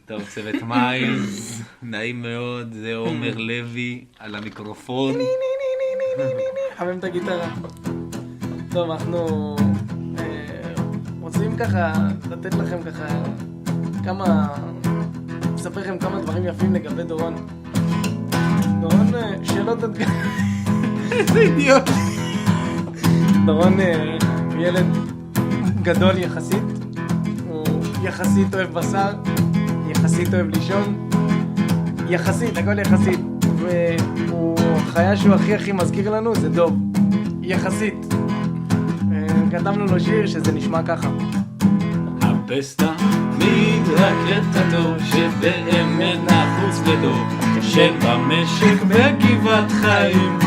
טוב, צוות מיילס, נעים מאוד, זה עומר לוי על המיקרופון. חמם את הגיטרה. טוב, אנחנו רוצים ככה לתת לכם ככה לספר לכם כמה דברים יפים לגבי דורון. דורון, שאלות עד כאן. איזה אידיוט. דורון ילד גדול יחסית, הוא יחסית אוהב בשר, יחסית אוהב לישון, יחסית, הכל יחסית, והחיה שהוא הכי מזכיר לנו זה דוב, יחסית. כתבנו לו שיר שזה נשמע ככה. הפסטה מדרקטתו שבאמת נחוץ ודוב, ישן במשק בגבעת חיים,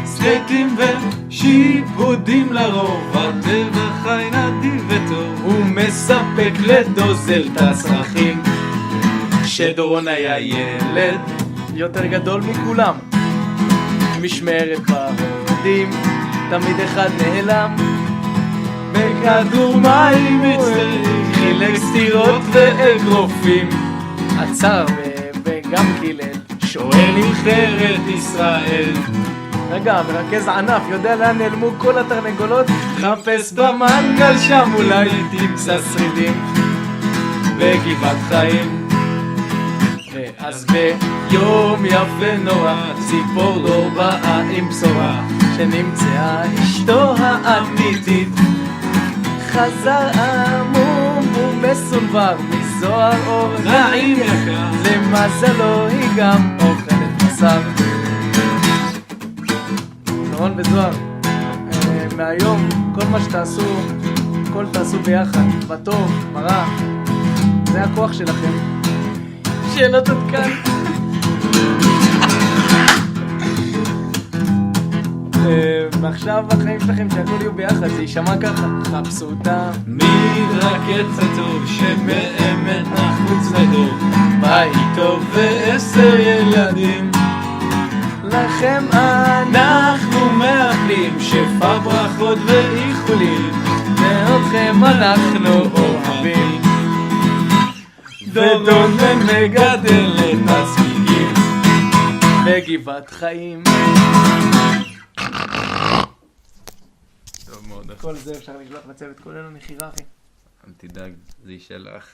סקייטים ושיפודים לרוב, הטבע חי נדיב וטוב, הוא מספק לדוזל את הצרכים. כשדורון היה ילד יותר גדול מכולם, משמרת בעובדים, תמיד אחד נעלם, בכדור מים מצטריך, חילק סטירות ואגרופים, עצר וגם קילל, שואל נבחרת ישראל. רגע, מרכז ענף, יודע לאן נעלמו כל התרנגולות? חפש במנגל שם אולי תמצא שרידים בגבעת חיים. ואז ביום יפה נורא ציפור לא באה עם בשורה, שנמצאה אשתו האמיתית, חזר עמום ומסונבר מזוהר אור נעים יקר, למזלו היא גם אוכלת בשר. דורון וזוהר, מהיום כל מה שתעשו, הכל תעשו ביחד, בטוב, ברע, זה הכוח שלכם. שאלות עד כאן. ועכשיו החיים שלכם שהכל יהיו ביחד, זה יישמע ככה, חפשו אותה מדרקטתו שבאמת נחוץ לדוב, בית טוב ו10 ילדים, לכם אנחנו מאחלים שפע ברכות ואיחולים, ואתכם אנחנו אוהבים. דורון מגדל את הצמיגים בגבעת חיים. טוב מאוד. כל זה אפשר לשלוח לצוות כולנו, נחירה אחי. אל תדאג, זה יישלח.